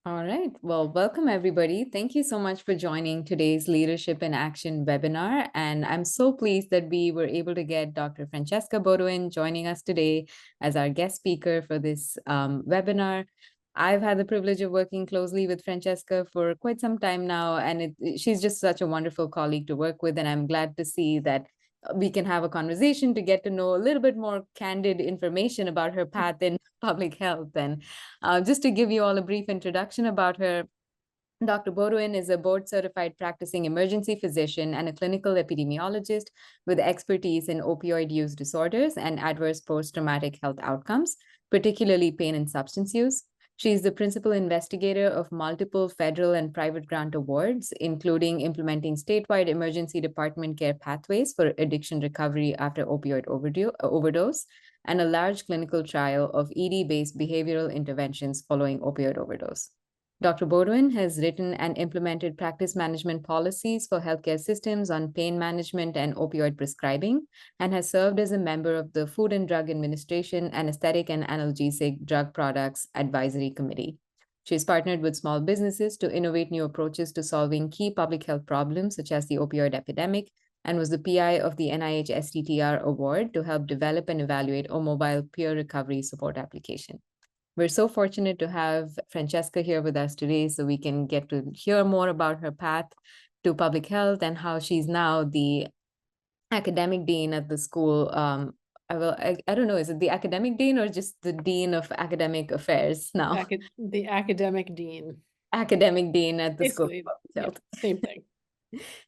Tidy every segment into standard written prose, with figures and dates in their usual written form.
All right. Well, welcome everybody. Thank you so much for joining today's Leadership in Action webinar. And I'm so pleased that we were able to get Dr. Francesca Bodwin joining us today as our guest speaker for this webinar. I've had the privilege of working closely with Francesca for quite some time now, and she's just such a wonderful colleague to work with. And I'm glad to see that we can have a conversation to get to know a little bit more candid information about her path in public health. And just to give you all a brief introduction about her, Dr. Bodwin is a board certified practicing emergency physician and a clinical epidemiologist with expertise in opioid use disorders and adverse post traumatic health outcomes, particularly pain and substance use. She is the principal investigator of multiple federal and private grant awards, including implementing statewide emergency department care pathways for addiction recovery after opioid overdose, and a large clinical trial of ED-based behavioral interventions following opioid overdose. Dr. Bodwin has written and implemented practice management policies for healthcare systems on pain management and opioid prescribing, and has served as a member of the Food and Drug Administration Anesthetic and Analgesic Drug Products Advisory Committee. She's partnered with small businesses to innovate new approaches to solving key public health problems, such as the opioid epidemic, and was the PI of the NIH STTR Award to help develop and evaluate a mobile peer recovery support application. We're so fortunate to have Francesca here with us today so we can get to hear more about her path to public health and how she's now the academic dean at the school. I don't know, is it the academic dean or just the dean of academic affairs now? The academic dean. Academic dean at the School of Basically, Public yeah, Health. same thing.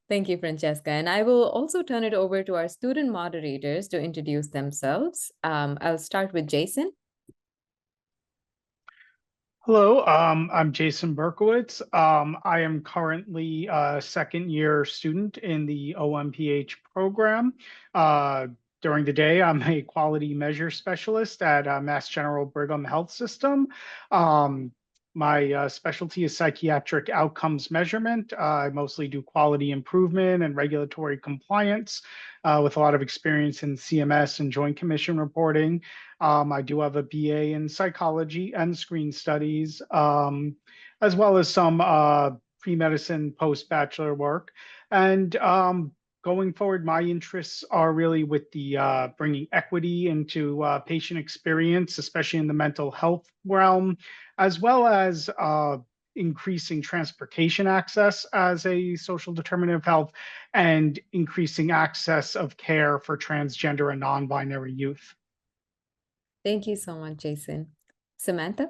Thank you, Francesca. And I will also turn it over to our student moderators to introduce themselves. I'll start with Jason. Hello, I'm Jason Berkowitz. I am currently a second year student in the OMPH program. During the day, I'm a quality measure specialist at Mass General Brigham Health System. My specialty is psychiatric outcomes measurement. I mostly do quality improvement and regulatory compliance with a lot of experience in CMS and Joint Commission reporting. I do have a BA in psychology and screen studies, as well as some pre-medicine post-bachelor work. And going forward, my interests are really with the bringing equity into patient experience, especially in the mental health realm, as well as increasing transportation access as a social determinant of health and increasing access of care for transgender and non-binary youth. Thank you so much, Jason. Samantha?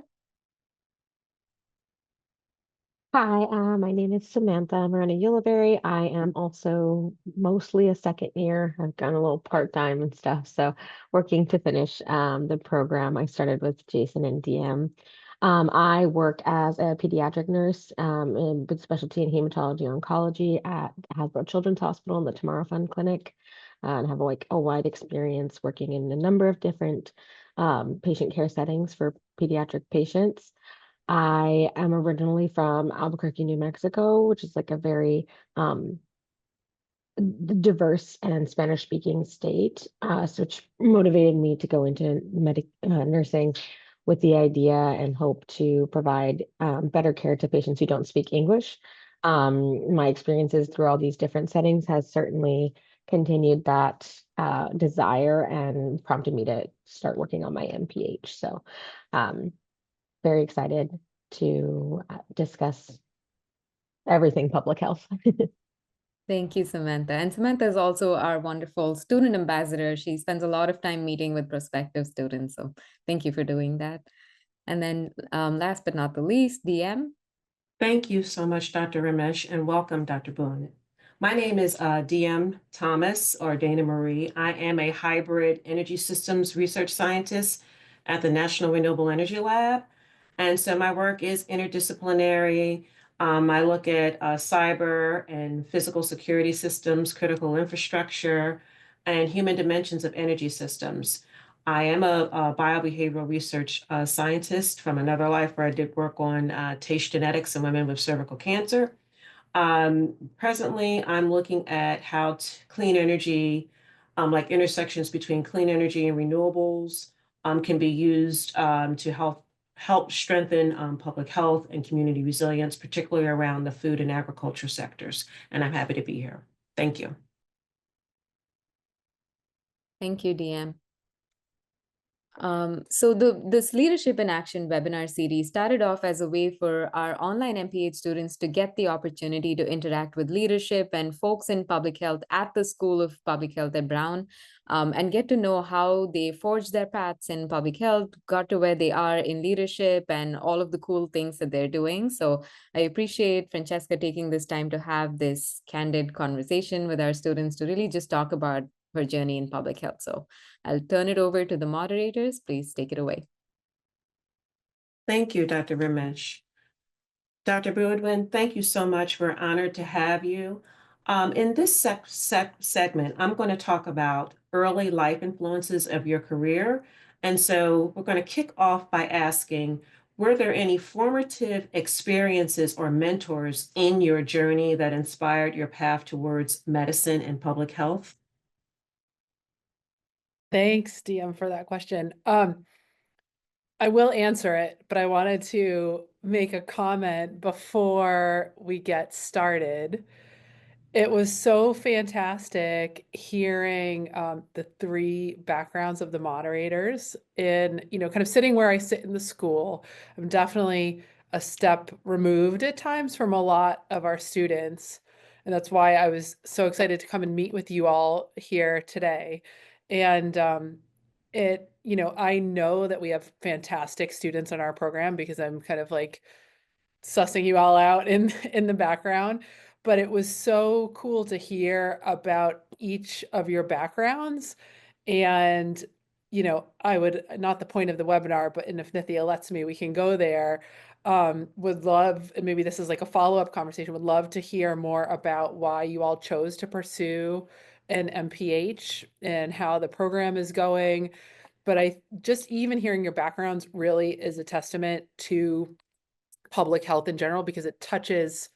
Hi, my name is Samantha Miranda Uliberry. I am also mostly a second year. I've done a little part-time and stuff, so working to finish the program I started with Jason and DM. I work as a pediatric nurse with specialty in hematology oncology at Hasbro Children's Hospital in the Tomorrow Fund Clinic, and have like a wide experience working in a number of different patient care settings for pediatric patients. I am originally from Albuquerque, New Mexico, which is like a very diverse and Spanish speaking state, which motivated me to go into nursing with the idea and hope to provide better care to patients who don't speak English. My experiences through all these different settings has certainly continued that desire and prompted me to start working on my MPH. So very excited to discuss everything public health. Thank you, Samantha. And Samantha is also our wonderful student ambassador. She spends a lot of time meeting with prospective students. So thank you for doing that. And then last but not the least, DM. Thank you so much, Dr. Ramesh, and welcome, Dr. Boone. My name is DM Thomas, or Dana Marie. I am a hybrid energy systems research scientist at the National Renewable Energy Lab. And so my work is interdisciplinary. I look at cyber and physical security systems, critical infrastructure, and human dimensions of energy systems. I am a biobehavioral research scientist from another life where I did work on taste genetics in women with cervical cancer. Presently, I'm looking at how clean energy, like intersections between clean energy and renewables, can be used to help strengthen public health and community resilience, particularly around the food and agriculture sectors. And I'm happy to be here. Thank you. Thank you, DM. So this Leadership in Action webinar series started off as a way for our online MPH students to get the opportunity to interact with leadership and folks in public health at the School of Public Health at Brown, and get to know how they forged their paths in public health, got to where they are in leadership, and all of the cool things that they're doing. So I appreciate Francesca taking this time to have this candid conversation with our students to really just talk about her journey in public health. So I'll turn it over to the moderators. Please take it away. Thank you, Dr. Ramesh. Dr. Boudwin, thank you so much. We're honored to have you. In this segment, I'm going to talk about early life influences of your career. And so we're going to kick off by asking, were there any formative experiences or mentors in your journey that inspired your path towards medicine and public health? Thanks, DM, for that question. I will answer it, but I wanted to make a comment before we get started. It was so fantastic hearing the three backgrounds of the moderators in, kind of sitting where I sit in the school. I'm definitely a step removed at times from a lot of our students. And that's why I was so excited to come and meet with you all here today. And I know that we have fantastic students in our program because I'm kind of like sussing you all out in the background, but it was so cool to hear about each of your backgrounds. And I would, not the point of the webinar, but if Nithya lets me, we can go there. Would love, and maybe this is like a follow-up conversation, would love to hear more about why you all chose to pursue an MPH and how the program is going. But I just, even hearing your backgrounds really is a testament to public health in general, because it touches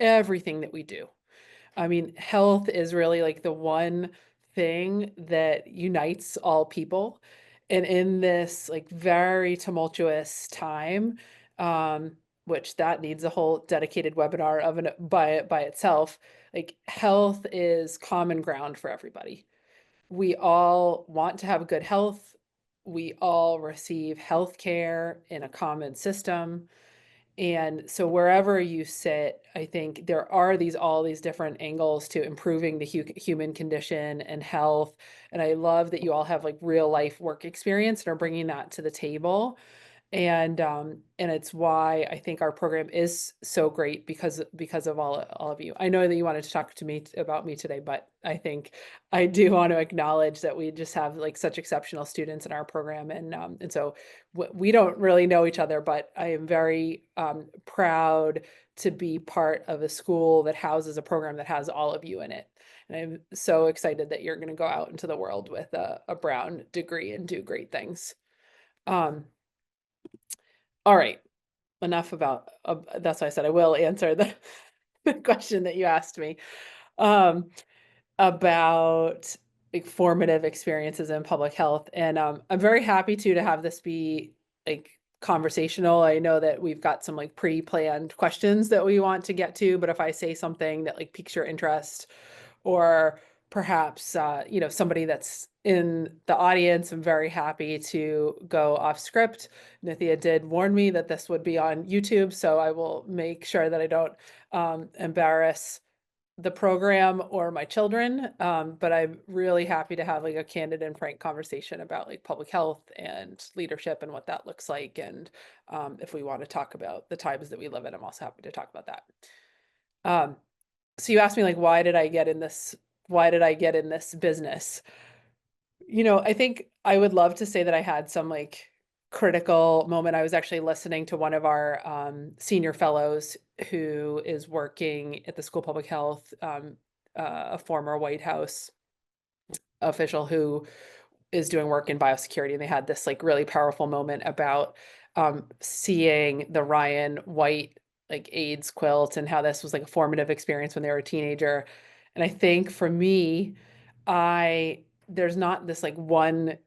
everything that we do. I mean, health is really like the one thing that unites all people. And in this like very tumultuous time, which that needs a whole dedicated webinar by itself, like health is common ground for everybody. We all want to have good health. We all receive health care in a common system. And so wherever you sit, I think there are all these different angles to improving the human condition and health. And I love that you all have like real life work experience and are bringing that to the table. And it's why I think our program is so great because of all of you. I know that you wanted to talk to me about me today, but I think I do want to acknowledge that we just have like such exceptional students in our program, and so we don't really know each other, but I am very proud to be part of a school that houses a program that has all of you in it. And I'm so excited that you're going to go out into the world with a Brown degree and do great things. All right, enough about, that's why I said I will answer the question that you asked me about like formative experiences in public health. And I'm very happy to have this be like conversational. I know that we've got some like pre-planned questions that we want to get to, but if I say something that like piques your interest, or perhaps somebody that's in the audience, I'm very happy to go off script. Nithya did warn me that this would be on YouTube, so I will make sure that I don't embarrass the program or my children. But I'm really happy to have like a candid and frank conversation about like public health and leadership and what that looks like. And if we want to talk about the times that we live in, I'm also happy to talk about that. So you asked me like, why did I get in this business? I think I would love to say that I had some like critical moment. I was actually listening to one of our senior fellows who is working at the School of Public Health, a former White House official who is doing work in biosecurity. And they had this like really powerful moment about seeing the Ryan White like AIDS quilt and how this was like a formative experience when they were a teenager. And I think for me, there's not this like one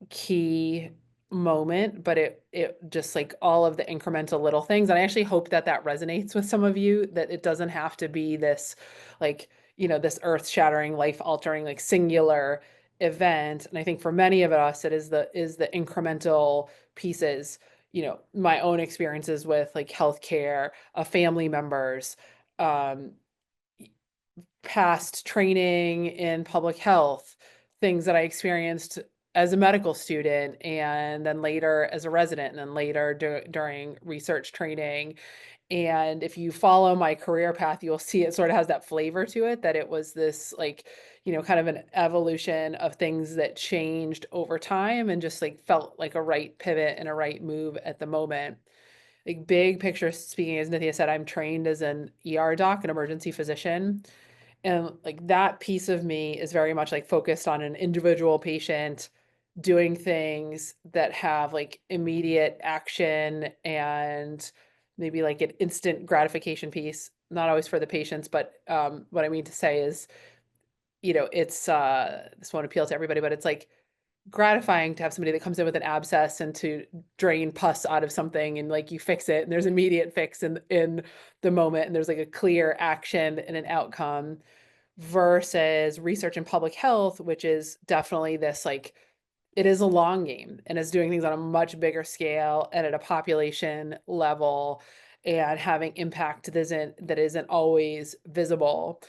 key moment, but it just like all of the incremental little things. And I actually hope that that resonates with some of you, that it doesn't have to be this like, this earth shattering, life altering, like singular event. And I think for many of us, it is the incremental pieces, my own experiences with like healthcare, family members, past training in public health, things that I experienced as a medical student, and then later as a resident, and then later during research training. And if you follow my career path, you'll see it sort of has that flavor to it, that it was this like, kind of an evolution of things that changed over time and just like felt like a right pivot and a right move at the moment. Like big picture speaking, as Nithya said, I'm trained as an ER doc, an emergency physician. And like that piece of me is very much like focused on an individual patient doing things that have like immediate action and maybe like an instant gratification piece, not always for the patients, but what I mean to say is, it's this won't appeal to everybody, but it's like gratifying to have somebody that comes in with an abscess and to drain pus out of something, and like you fix it and there's immediate fix in the moment, and there's like a clear action and an outcome, versus research in public health, which is definitely this like, it is a long game and is doing things on a much bigger scale and at a population level, and having impact that isn't always visible.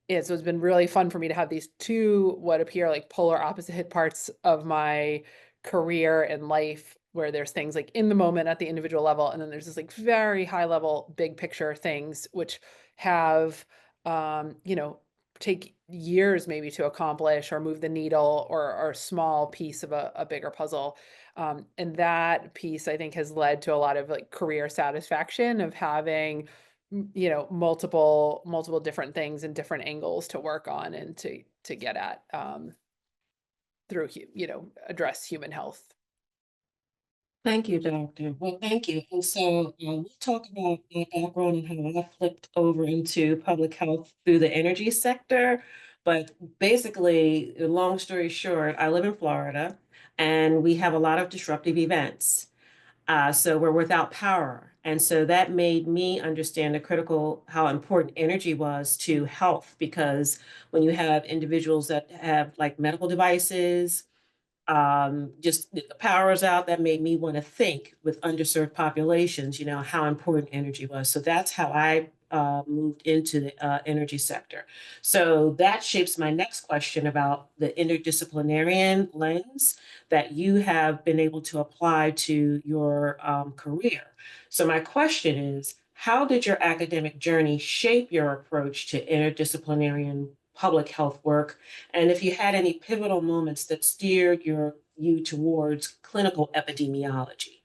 And so it's been really fun for me to have these two, what appear like polar opposite parts of my career and life, where there's things like in the moment at the individual level, and then there's this like very high level, big picture things, which have, take years maybe to accomplish or move the needle, or a small piece of a bigger puzzle. And that piece, I think, has led to a lot of like career satisfaction of having multiple different things and different angles to work on and to get at, through address human health. Thank you, Doctor. Well, thank you. And so we'll talk about my background and how I flipped over into public health through the energy sector. But basically, long story short, I live in Florida and we have a lot of disruptive events. So we're without power. And so that made me understand how important energy was to health, because when you have individuals that have like medical devices, just the power is out, that made me want to think with underserved populations, how important energy was. So that's how I moved into the energy sector. So that shapes my next question about the interdisciplinarian lens that you have been able to apply to your career. So my question is, how did your academic journey shape your approach to interdisciplinarian public health work? And if you had any pivotal moments that steered you towards clinical epidemiology.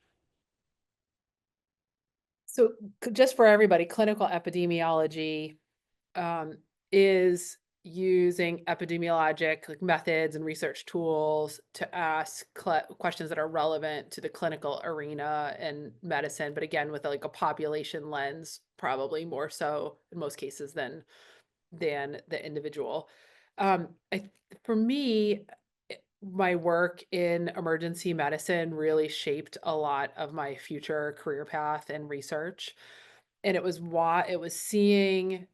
So just for everybody, clinical epidemiology is using epidemiologic like methods and research tools to ask questions that are relevant to the clinical arena and medicine, but again with like a population lens, probably more so in most cases than the individual. For me, my work in emergency medicine really shaped a lot of my future career path and research. And it was seeing,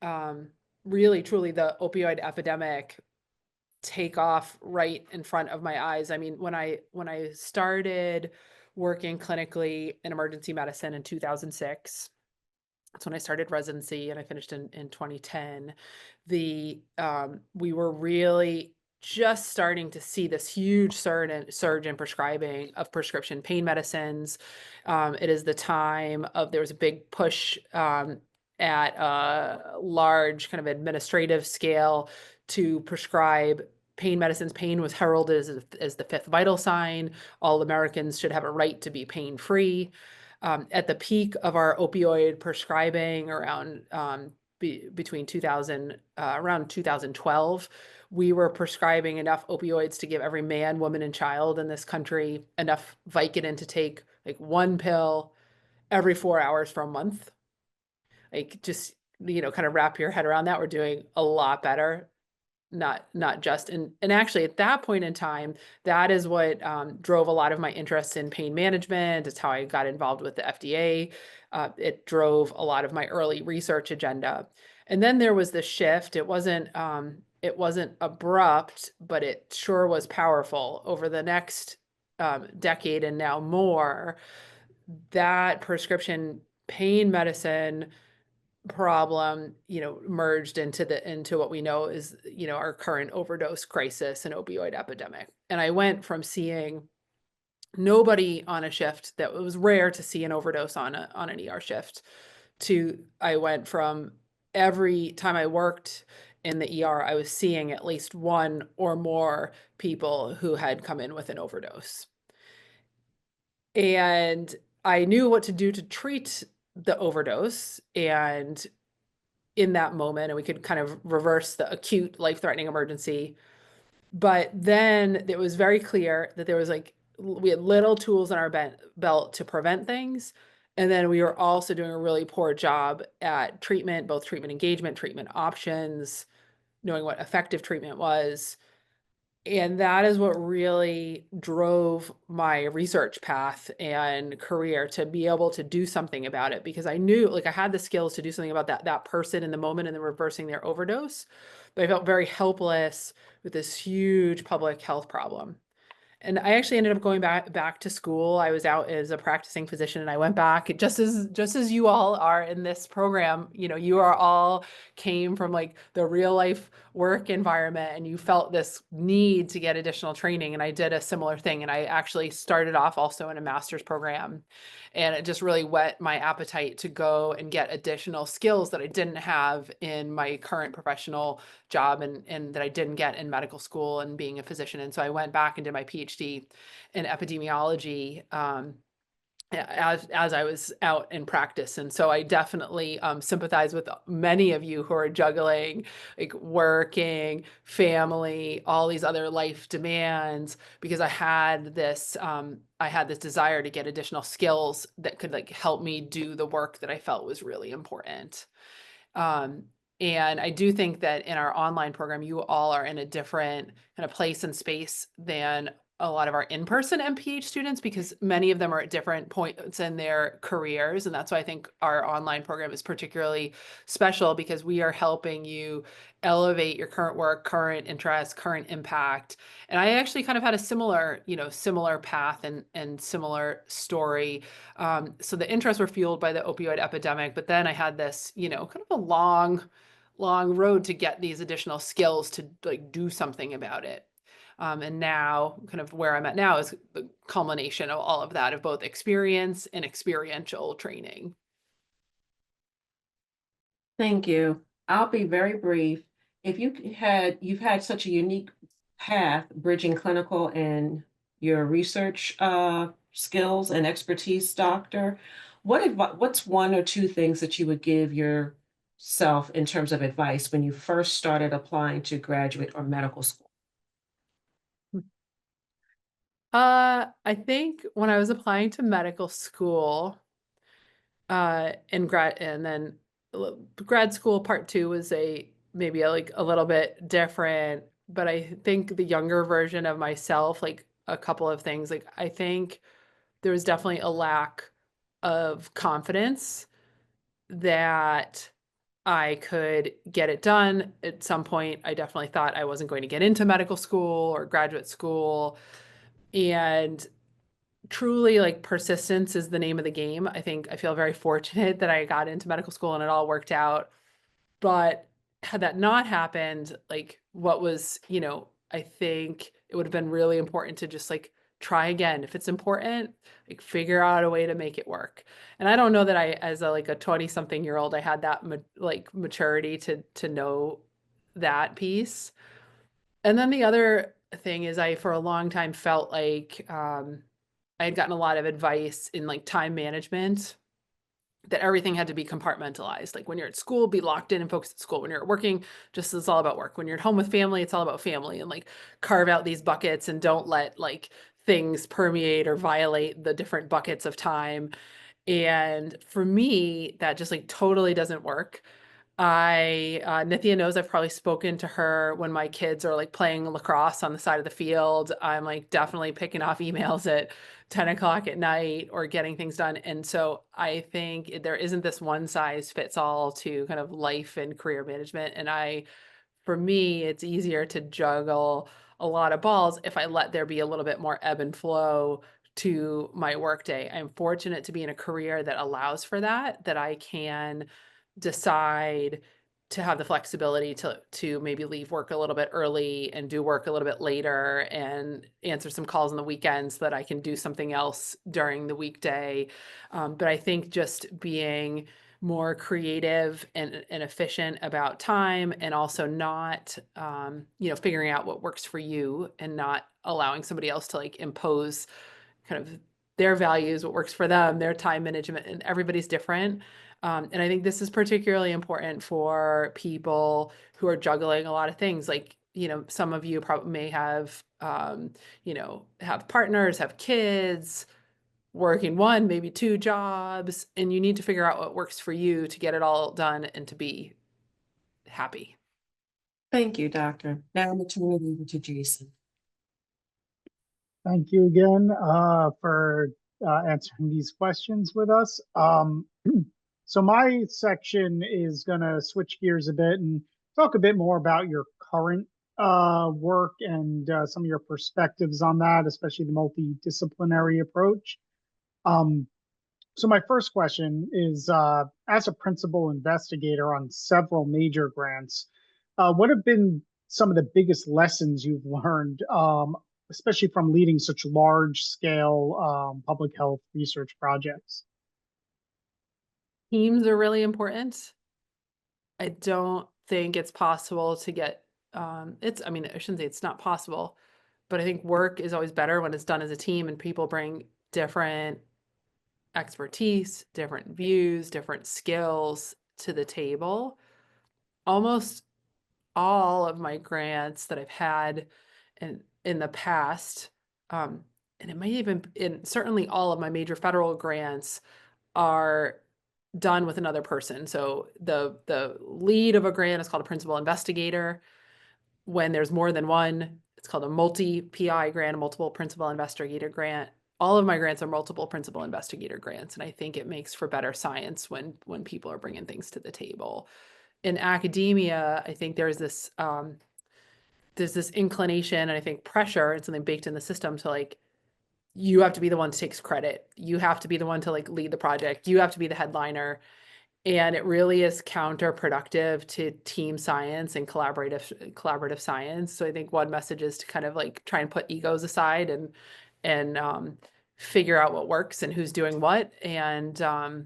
really truly the opioid epidemic take off right in front of my eyes. I mean, when I started working clinically in emergency medicine in 2006, that's when I started residency, and I finished in 2010. We were really just starting to see this huge surge in prescribing of prescription pain medicines. It is the time there was a big push at a large kind of administrative scale to prescribe pain medicines. Pain was heralded as the fifth vital sign. All Americans should have a right to be pain-free. At the peak of our opioid prescribing around between 2000 around 2012, we were prescribing enough opioids to give every man, woman, and child in this country enough Vicodin to take like one pill every 4 hours for a month. Like just kind of wrap your head around that. We're doing a lot better not just. And actually at that point in time, that is what drove a lot of my interest in pain management. It's how I got involved with the FDA. It drove a lot of my early research agenda. And then there was the shift. It wasn't abrupt, but it sure was powerful over the next decade and now more. That prescription pain medicine problem, merged into what we know is, our current overdose crisis and opioid epidemic. And I went from seeing nobody on a shift, that it was rare to see an overdose on an ER shift, to I went from every time I worked in the ER, I was seeing at least one or more people who had come in with an overdose. And I knew what to do to treat the overdose, and in that moment, and we could kind of reverse the acute life-threatening emergency. But then it was very clear that there was we had little tools in our belt to prevent things. And then we were also doing a really poor job at treatment, both treatment engagement, treatment options, knowing what effective treatment was. And that is what really drove my research path and career, to be able to do something about it, because I knew, I had the skills to do something about that person in the moment and then reversing their overdose. But I felt very helpless with this huge public health problem. And I actually ended up going back to school. I was out as a practicing physician, and I went back just as you all are in this program. You are all came from the real life work environment, and you felt this need to get additional training. And I did a similar thing. And I actually started off also in a master's program, and it just really whet my appetite to go and get additional skills that I didn't have in my current professional job, and that I didn't get in medical school and being a physician. And so I went back and did my PhD in epidemiology as I was out in practice. And so I definitely sympathize with many of you who are juggling working, family, all these other life demands, because I had this desire to get additional skills that could help me do the work that I felt was really important. And I do think that in our online program, you all are in a different kind of place and space than a lot of our in-person MPH students, because many of them are at different points in their careers. And that's why I think our online program is particularly special, because we are helping you elevate your current work, current interests, current impact. And I actually kind of had a similar path and similar story. So the interests were fueled by the opioid epidemic, but then I had this, kind of a long road to get these additional skills to do something about it. And now kind of where I'm at now is the culmination of all of that, of both experience and experiential training. Thank you. I'll be very brief. If you've had such a unique path bridging clinical and your research skills and expertise, doctor, what's one or two things that you would give yourself in terms of advice when you first started applying to graduate or medical school? I think when I was applying to medical school, and then grad school part 2 was maybe a little bit different, but I think the younger version of myself, a couple of things, I think there was definitely a lack of confidence that I could get it done. At some point, I definitely thought I wasn't going to get into medical school or graduate school. And truly, persistence is the name of the game. I feel very fortunate that I got into medical school and it all worked out. But had that not happened, what was, I think it would have been really important to just try again. If it's important, figure out a way to make it work. And I don't know that I, as a 20-something-year-old, I had that maturity to know that piece. And then the other thing is, I for a long time felt like I had gotten a lot of advice in time management, that everything had to be compartmentalized. When you're at school, be locked in and focused at school. When you're working, just it's all about work. When you're at home with family, it's all about family, and carve out these buckets and don't let things permeate or violate the different buckets of time. And for me, that just totally doesn't work. Nithya knows I've probably spoken to her when my kids are like playing lacrosse on the side of the field. I'm like definitely picking off emails at 10 o'clock at night or getting things done. And so I think there isn't this one size fits all to kind of life and career management. And for me, it's easier to juggle a lot of balls if I let there be a little bit more ebb and flow to my workday. I'm fortunate to be in a career that allows for that I can decide to have the flexibility to maybe leave work a little bit early and do work a little bit later and answer some calls on the weekends so that I can do something else during the weekday. But I think just being more creative and efficient about time, and also not, figuring out what works for you and not allowing somebody else to like impose kind of their values, what works for them, their time management, and everybody's different. And I think this is particularly important for people who are juggling a lot of things. Like, some of you probably may have, have partners, have kids, working one, maybe two jobs, and you need to figure out what works for you to get it all done and to be happy. Thank you, Doctor. Now I'm going to turn it over to Jason. Thank you again for answering these questions with us. So my section is going to switch gears a bit and talk a bit more about your current work and some of your perspectives on that, especially the multidisciplinary approach. So my first question is, as a principal investigator on several major grants, what have been some of the biggest lessons you've learned, especially from leading such large-scale public health research projects? Teams are really important. I don't think it's possible to get, I shouldn't say it's not possible, but I think work is always better when it's done as a team and people bring different expertise, different views, different skills to the table. Almost all of my grants that I've had in the past, and it might even, certainly all of my major federal grants are done with another person. So the lead of a grant is called a principal investigator. When there's more than one, it's called a multi-PI grant, a multiple principal investigator grant. All of my grants are multiple principal investigator grants, and I think it makes for better science when people are bringing things to the table. In academia, I think there's this inclination, and I think pressure, and something baked in the system to like, you have to be the one that takes credit. You have to be the one to like lead the project. You have to be the headliner. And it really is counterproductive to team science and collaborative science. So I think one message is to kind of like try and put egos aside and figure out what works and who's doing what. So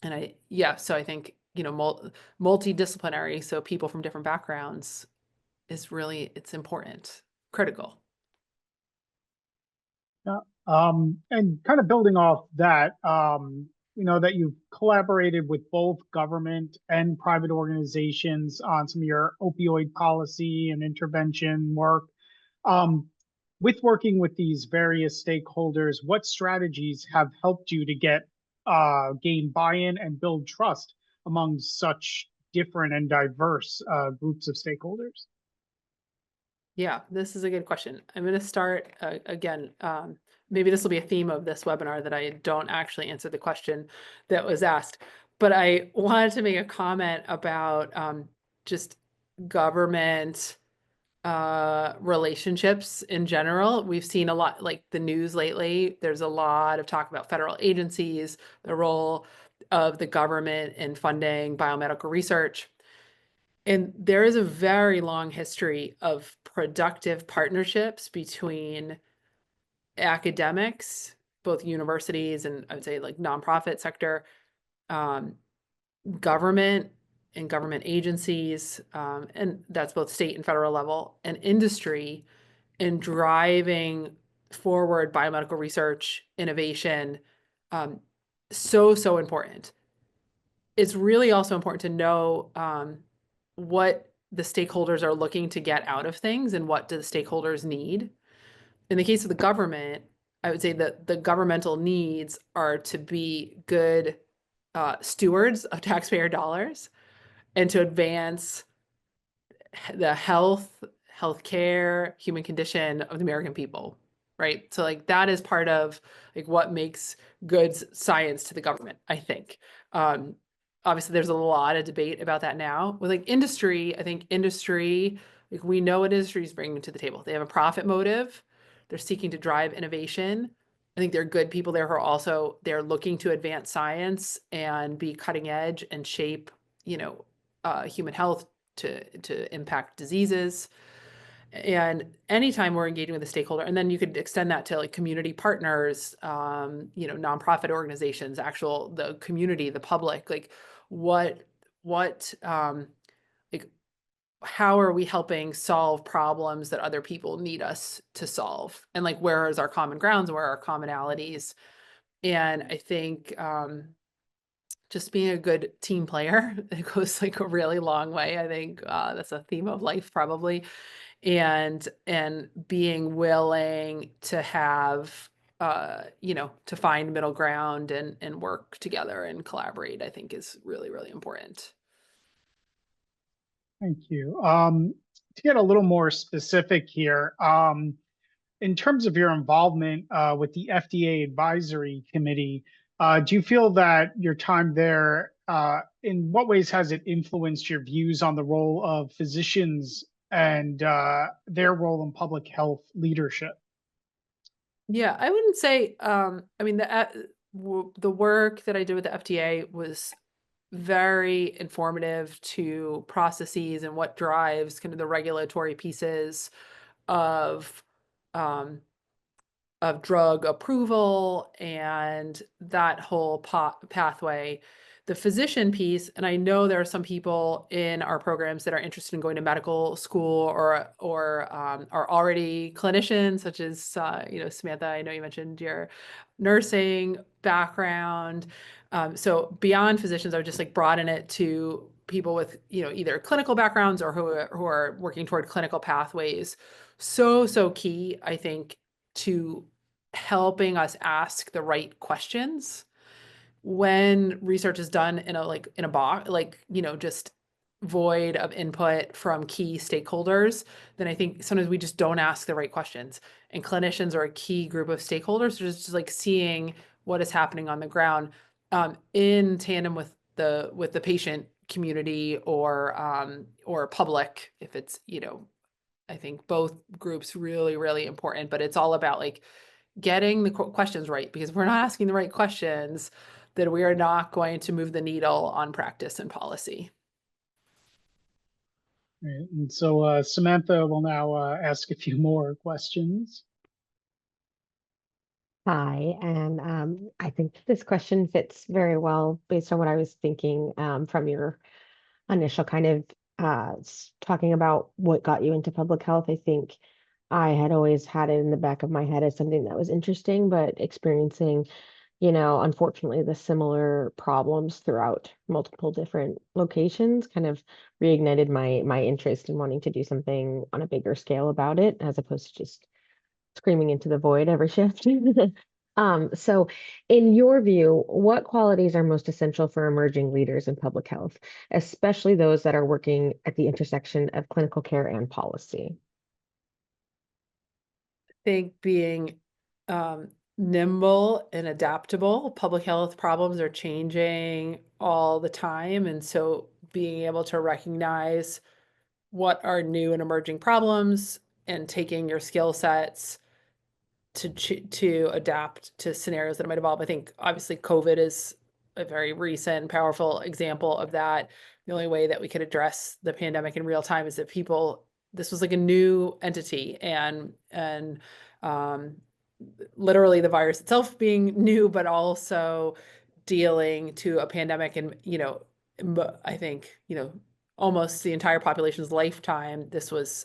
I think, multidisciplinary, so people from different backgrounds it's important, critical. And kind of building off that, that you've collaborated with both government and private organizations on some of your opioid policy and intervention work. With working with these various stakeholders, what strategies have helped you to gain buy-in and build trust among such different and diverse groups of stakeholders? Yeah, this is a good question. I'm going to start again. Maybe this will be a theme of this webinar that I don't actually answer the question that was asked, but I wanted to make a comment about just government relationships in general. We've seen a lot, like the news lately, there's a lot of talk about federal agencies, the role of the government in funding biomedical research. And there is a very long history of productive partnerships between academics, both universities and I would say like nonprofit sector, government and government agencies, and that's both state and federal level, and industry, in driving forward biomedical research, innovation. So important. It's really also important to know what the stakeholders are looking to get out of things and what do the stakeholders need. In the case of the government, I would say that the governmental needs are to be good stewards of taxpayer dollars and to advance the healthcare, human condition of the American people, right? So like that is part of like what makes good science to the government, I think. Obviously there's a lot of debate about that now. With like industry, I think industry, like we know what industry is bringing to the table. They have a profit motive. They're seeking to drive innovation. I think they're good people there who are also, they're looking to advance science and be cutting edge and shape, human health to impact diseases. And anytime we're engaging with a stakeholder, and then you could extend that to like community partners, nonprofit organizations, the community, the public, like how are we helping solve problems that other people need us to solve? And like, where is our common grounds? Where are our commonalities? And I think, just being a good team player, it goes like a really long way. I think that's a theme of life probably. And being willing to have, to find middle ground and work together and collaborate, I think is really, really important. Thank you. To get a little more specific here, in terms of your involvement with the FDA Advisory Committee, do you feel that your time there, in what ways has it influenced your views on the role of physicians and their role in public health leadership? Yeah, I wouldn't say, the work that I did with the FDA was very informative to processes and what drives kind of the regulatory pieces of um, drug approval and that whole pathway. The physician piece, and I know there are some people in our programs that are interested in going to medical school or are already clinicians, such as Samantha. I know you mentioned your nursing background. So beyond physicians, I would just like broaden it to people with either clinical backgrounds or who are working toward clinical pathways. So key, I think, to helping us ask the right questions when research is done in a box, just void of input from key stakeholders. Then I think sometimes we just don't ask the right questions, and clinicians are a key group of stakeholders. So just like seeing what is happening on the ground, in tandem with the patient community or public, if it's, I think both groups really, really important, but it's all about like getting the questions right, because if we're not asking the right questions, then we are not going to move the needle on practice and policy. Right. And so Samantha will now ask a few more questions. Hi, and I think this question fits very well based on what I was thinking from your initial kind of talking about what got you into public health. I think I had always had it in the back of my head as something that was interesting, but experiencing, unfortunately, the similar problems throughout multiple different locations kind of reignited my interest in wanting to do something on a bigger scale about it, as opposed to just screaming into the void every shift. So in your view, what qualities are most essential for emerging leaders in public health, especially those that are working at the intersection of clinical care and policy? I think being nimble and adaptable. Public health problems are changing all the time, and so being able to recognize what are new and emerging problems and taking your skill sets to adapt to scenarios that might evolve. I think obviously COVID is a very recent, powerful example of that. The only way that we could address the pandemic in real time is that this was like a new entity, and literally the virus itself being new, but also dealing to a pandemic and, I think, almost the entire population's lifetime,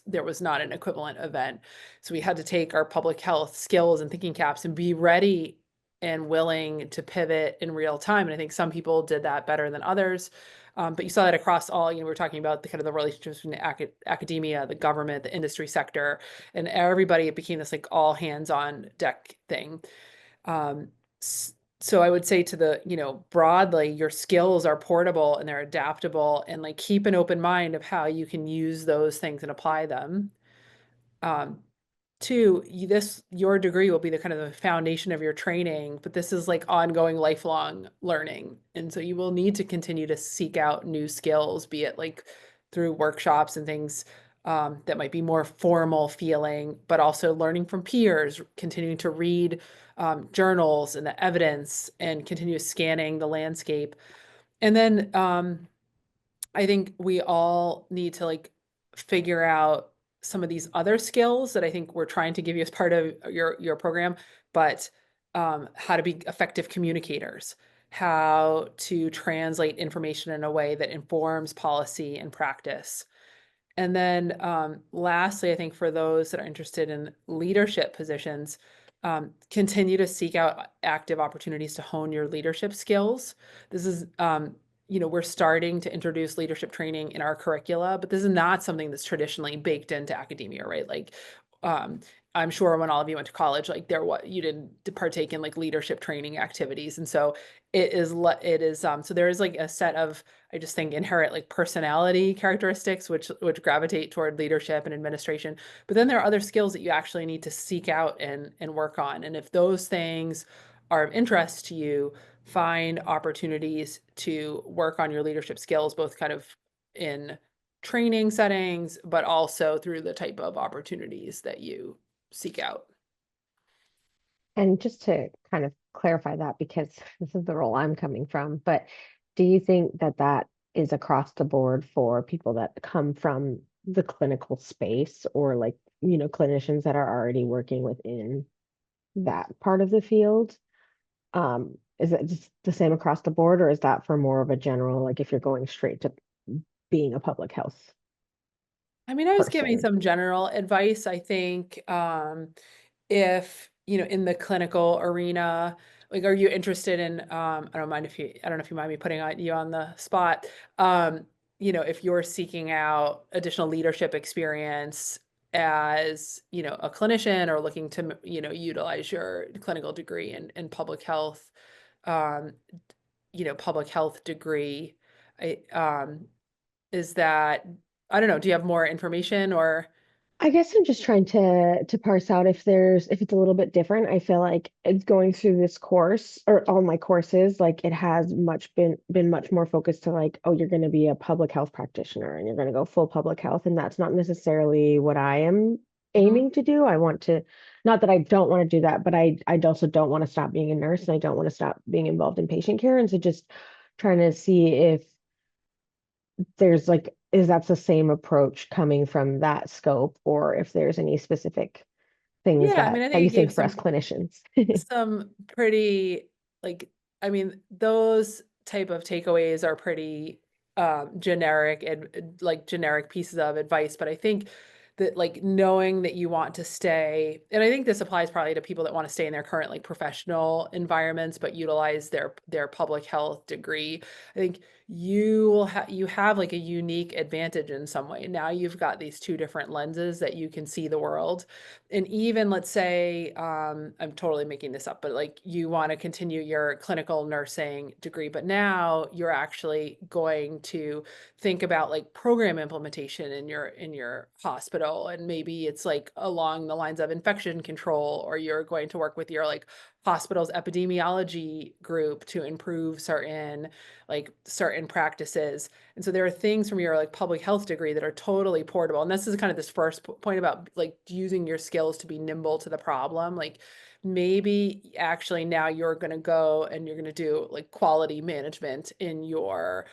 there was not an equivalent event. So we had to take our public health skills and thinking caps and be ready and willing to pivot in real time. And I think some people did that better than others. But you saw that across all, we're talking about the kind of the relationships between academia, the government, the industry sector, and everybody. It became this like all hands on deck thing. so I would say to the, broadly, your skills are portable and they're adaptable, and like keep an open mind of how you can use those things and apply them. Two, your degree will be the kind of the foundation of your training, but this is like ongoing lifelong learning. And so you will need to continue to seek out new skills, be it like through workshops and things that might be more formal feeling, but also learning from peers, continuing to read journals and the evidence, and continue scanning the landscape. And then I think we all need to like figure out some of these other skills that I think we're trying to give you as part of your program, but how to be effective communicators, how to translate information in a way that informs policy and practice. And then lastly, I think for those that are interested in leadership positions, continue to seek out active opportunities to hone your leadership skills. This is, we're starting to introduce leadership training in our curricula, but this is not something that's traditionally baked into academia, right? Like, I'm sure when all of you went to college, like you didn't partake in like leadership training activities. And so it is, so there is like a set of, I just think, inherent like personality characteristics which gravitate toward leadership and administration. But then there are other skills that you actually need to seek out and work on. And if those things are of interest to you, find opportunities to work on your leadership skills, both kind of in training settings, but also through the type of opportunities that you seek out. And just to kind of clarify that, because this is the role I'm coming from, but do you think that that is across the board for people that come from the clinical space, or like, clinicians that are already working within that part of the field? Is it just the same across the board, or is that for more of a general, like if you're going straight to being a public health I mean, I was giving person? some general advice. I think if, in the clinical arena, like, are you interested in, I don't know if you mind me putting you on the spot. If you're seeking out additional leadership experience as, a clinician, or looking to, utilize your clinical degree in public health, um, public health degree, is that, I don't know, do you have more information or? I guess I'm just trying to parse out if it's a little bit different. I feel like it's going through this course, or all my courses, like it has been much more focused to like, oh, you're going to be a public health practitioner and you're going to go full public health, and that's not necessarily what I am aiming to do. I want to, not that I don't want to do that, but I also don't want to stop being a nurse, and I don't want to stop being involved in patient care. And so just trying to see if there's like, is that's the same approach coming from that scope, or if there's any specific things Yeah, I mean, I that think you it gave think for us some clinicians. pretty, like, I mean, those type of takeaways are pretty generic, and like generic pieces of advice. But I think that like knowing that you want to stay, and I think this applies probably to people that want to stay in their current like professional environments, but utilize their public health degree. I think you have like a unique advantage in some way. Now you've got these two different lenses that you can see the world. And even, let's say, I'm totally making this up, but like you want to continue your clinical nursing degree, but now you're actually going to think about like program implementation in your hospital, and maybe it's like along the lines of infection control, or you're going to work with your like hospital's epidemiology group to improve certain practices. And so there are things from your like public health degree that are totally portable. And this is kind of this first point about like using your skills to be nimble to the problem. Like maybe actually now you're going to go and you're going to do like quality management in your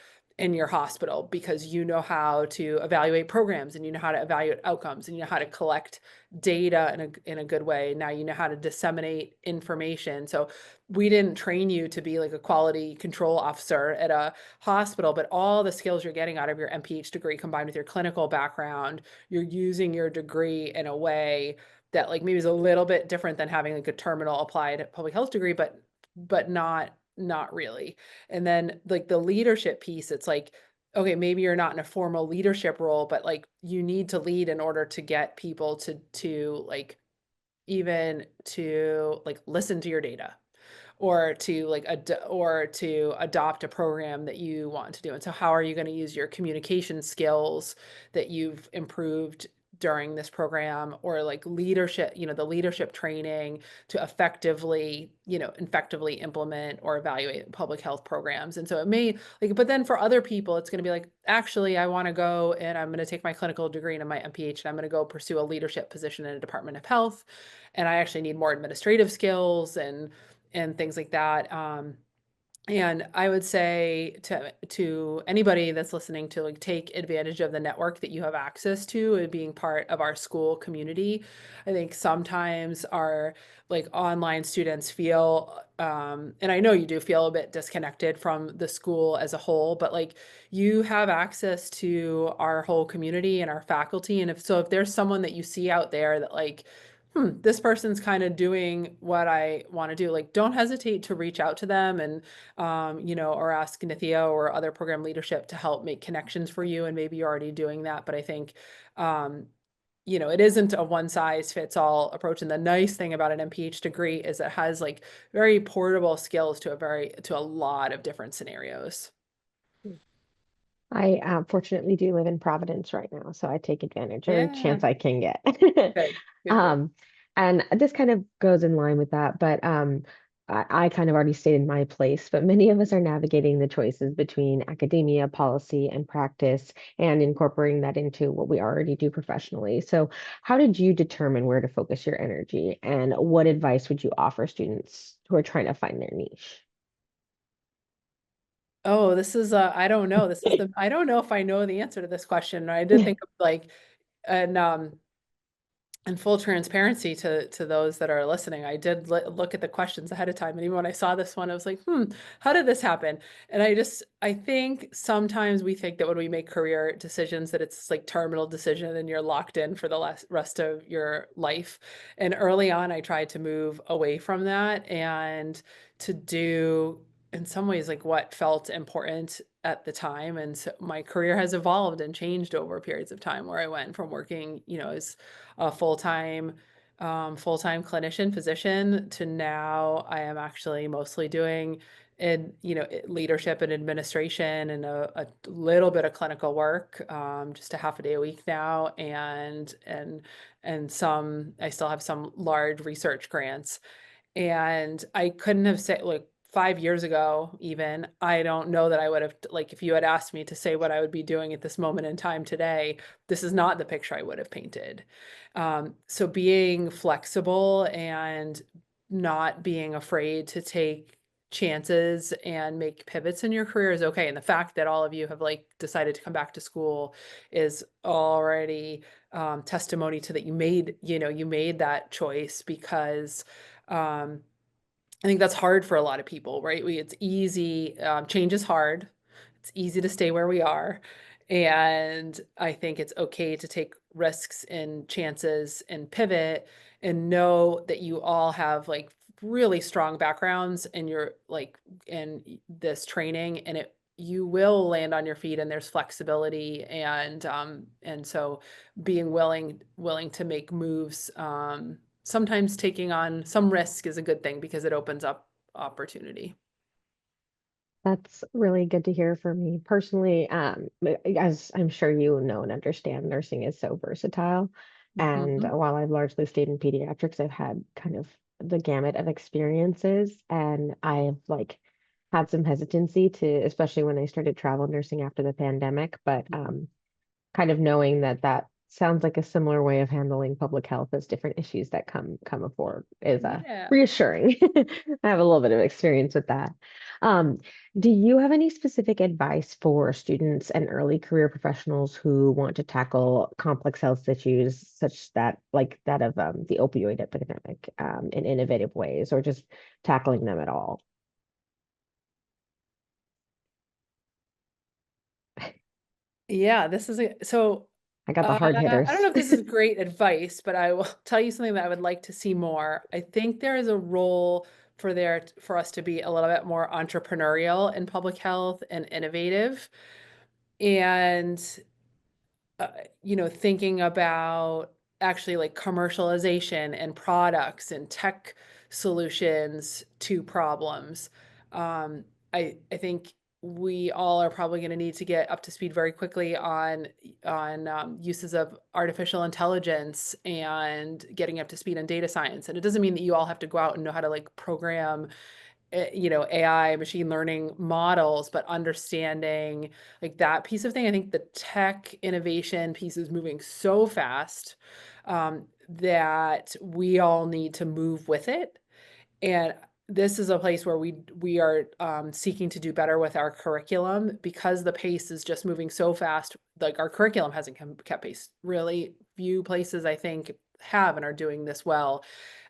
hospital, because you know how to evaluate programs, and you know how to evaluate outcomes, and you know how to collect data in a good way. Now you know how to disseminate information. So we didn't train you to be like a quality control officer at a hospital, but all the skills you're getting out of your MPH degree combined with your clinical background, you're using your degree in a way that like maybe is a little bit different than having like a terminal applied public health degree, but not really. And then like the leadership piece, it's like, okay, maybe you're not in a formal leadership role, but like you need to lead in order to get people to like even to like listen to your data, or to adopt a program that you want to do. And so how are you going to use your communication skills that you've improved during this program, or like leadership, the leadership training to effectively implement or evaluate public health programs. And so it may but then for other people, it's going to be like, actually, I want to go and I'm going to take my clinical degree and my MPH and I'm going to go pursue a leadership position in a Department of Health. And I actually need more administrative skills and things like that. And I would say to anybody that's listening to take advantage of the network that you have access to and being part of our school community. I think sometimes our online students feel, and I know you do feel a bit disconnected from the school as a whole, but you have access to our whole community and our faculty. And if there's someone that you see out there that this person's kind of doing what I want to do, don't hesitate to reach out to them and or ask Nithya or other program leadership to help make connections for you. And maybe you're already doing that. But I think, it isn't a one size fits all approach. And the nice thing about an MPH degree is it has very portable skills to a lot of different scenarios. I fortunately do live in Providence right now, so I take advantage of every chance I can get. Good. And this kind of goes in line with that, but I kind of already stated my place, but many of us are navigating the choices between academia, policy, and practice, and incorporating that into what we already do professionally. So, how did you determine where to focus your energy, and what advice would you offer students who are trying to find their niche? Oh, this is I don't know. I don't know if I know the answer to this question. I did think of and full transparency to those that are listening, I did look at the questions ahead of time. And even when I saw this one, I was like, how did this happen? And I think sometimes we think that when we make career decisions that it's terminal decision and you're locked in for the rest of your life. And early on, I tried to move away from that and to do in some ways what felt important at the time. And so my career has evolved and changed over periods of time, where I went from working, as a full-time clinician physician to now I am actually mostly doing leadership and administration and a little bit of clinical work, just a half a day a week now, and I still have some large research grants. And I couldn't have said 5 years ago, even, I don't know that I would have, if you had asked me to say what I would be doing at this moment in time today, this is not the picture I would have painted. So being flexible and not being afraid to take chances and make pivots in your career is okay. And the fact that all of you have decided to come back to school is already testimony to that you made that choice, because I think that's hard for a lot of people, right? It's easy, change is hard. It's easy to stay where we are. And I think it's okay to take risks and chances and pivot, and know that you all have really strong backgrounds in in this training, and you will land on your feet, and there's flexibility, and so being willing to make moves, sometimes taking on some risk is a good thing because it opens up opportunity. That's really good to hear for me personally. As I'm sure you know and understand, nursing is so versatile. And while I've largely stayed in pediatrics, I've had kind of the gamut of experiences, and I've had some hesitancy to, especially when I started travel nursing after the pandemic, but kind of knowing that sounds like a similar way of handling public health as different issues that come before is reassuring. I have a little bit of experience with that. Do you have any specific advice for students and early career professionals who want to tackle complex health issues such that that of the opioid epidemic in innovative ways, or just tackling them at all? Yeah, so I got the hard hitters. I don't know if this is great advice, but I will tell you something that I would like to see more. I think there is a role for us to be a little bit more entrepreneurial in public health and innovative, and thinking about actually commercialization and products and tech solutions to problems. I think we all are probably going to need to get up to speed very quickly on uses of artificial intelligence and getting up to speed on data science. And it doesn't mean that you all have to go out and know how to like program AI, machine learning models, but understanding like that piece of thing. I think the tech innovation piece is moving so fast that we all need to move with it. And this is a place where we are seeking to do better with our curriculum because the pace is just moving so fast. Like our curriculum hasn't kept pace. Really few places I think have and are doing this well.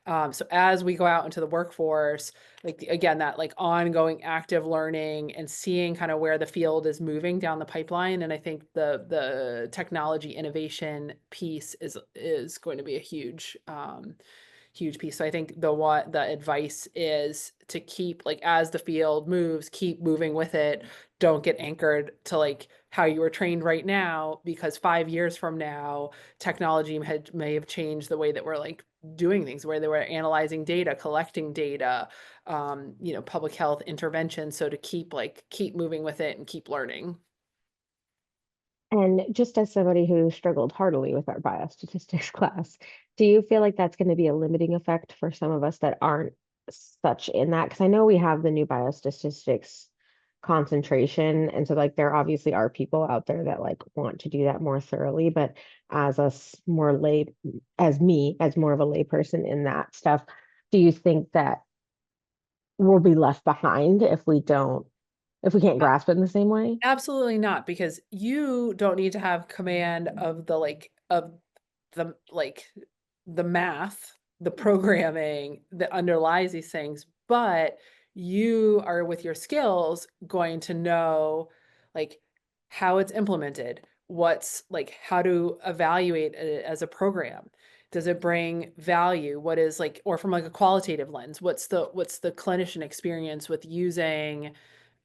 So as we go out into the workforce, like again, that like ongoing active learning and seeing kind of where the field is moving down the pipeline. And I think the technology innovation piece is going to be a huge huge piece. So I think the advice is to keep like as the field moves, keep moving with it. Don't get anchored to like how you were trained right now, because 5 years from now, technology may have changed the way that we're like doing things, where they were analyzing data, collecting data, public health intervention. So to keep moving with it and keep learning. And just as somebody who struggled heartily with our biostatistics class, do you feel like that's going to be a limiting effect for some of us that aren't such in that? Because I know we have the new biostatistics concentration, and so like there obviously are people out there that like want to do that more thoroughly, but as us more lay, as me, as more of a lay person in that stuff, do you think that we'll be left behind if we can't grasp it in the same way? Absolutely not, because you don't need to have command of the math, the programming that underlies these things, but you are with your skills going to know like how it's implemented, what's like how to evaluate it as a program. Does it bring value? What is like, or from like a qualitative lens, what's the clinician experience with using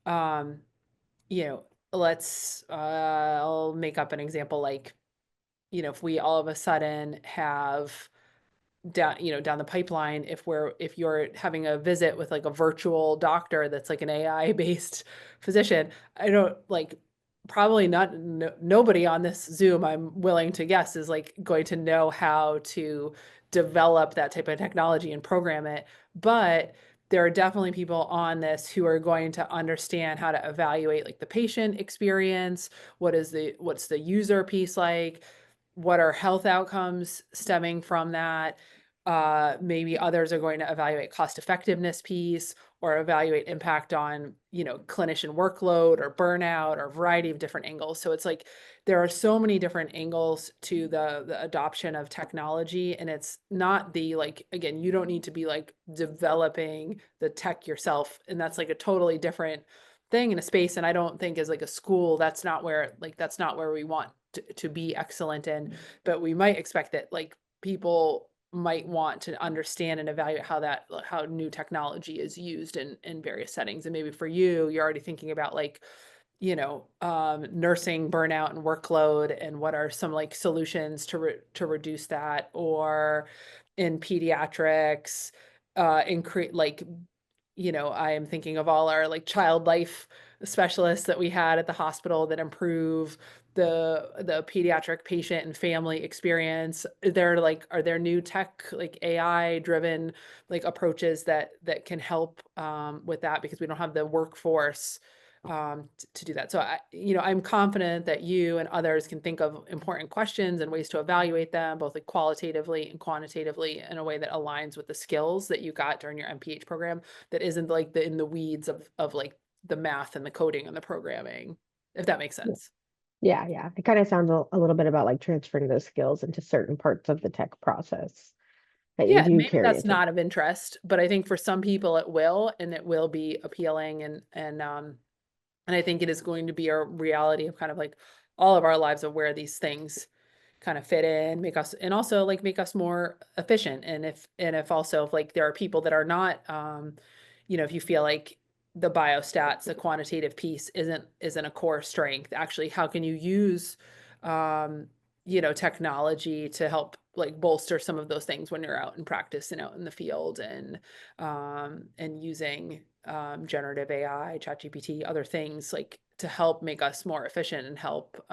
um I'll make up an example, like, if we all of a sudden have down the pipeline, if you're having a visit with like a virtual doctor that's like an AI based physician, I don't like probably not nobody on this Zoom, I'm willing to guess, is like going to know how to develop that type of technology and program it. But there are definitely people on this who are going to understand how to evaluate like the patient experience, what's the user piece like, what are health outcomes stemming from that. Maybe others are going to evaluate cost effectiveness piece or evaluate impact on, clinician workload or burnout or a variety of different angles. So it's like there are so many different angles to the adoption of technology. And it's not the like, again, you don't need to be like developing the tech yourself. And that's like a totally different thing in a space. And I don't think as like a school, that's not where we want to be excellent in, but we might expect that like people might want to understand and evaluate how new technology is used in various settings. And maybe for you, you're already thinking about like, nursing burnout and workload, and what are some like solutions to reduce that, or in pediatrics, increase like, I am thinking of all our like child life specialists that we had at the hospital that improve the pediatric patient and family experience. Are there new tech like AI driven like approaches that can help with that, because we don't have the workforce to do that. So I'm confident that you and others can think of important questions and ways to evaluate them, both like qualitatively and quantitatively, in a way that aligns with the skills that you got during your MPH program, that isn't like in the weeds of like the math and the coding and the programming, if that makes sense. Yeah. It kind of sounds a little bit about like transferring those skills into certain parts of the tech process that you Yeah, do maybe carry that's into. not of interest, but I think for some people it will, and it will be appealing, and I think it is going to be a reality of kind of like all of our lives, of where these things kind of fit in, make us more efficient. And if also if like there are people that are not, if you feel like the biostats, the quantitative piece isn't a core strength, actually, how can you use, technology to help like bolster some of those things when you're out in practice and out in the field, and using generative AI, ChatGPT, other things like to help make us more efficient and help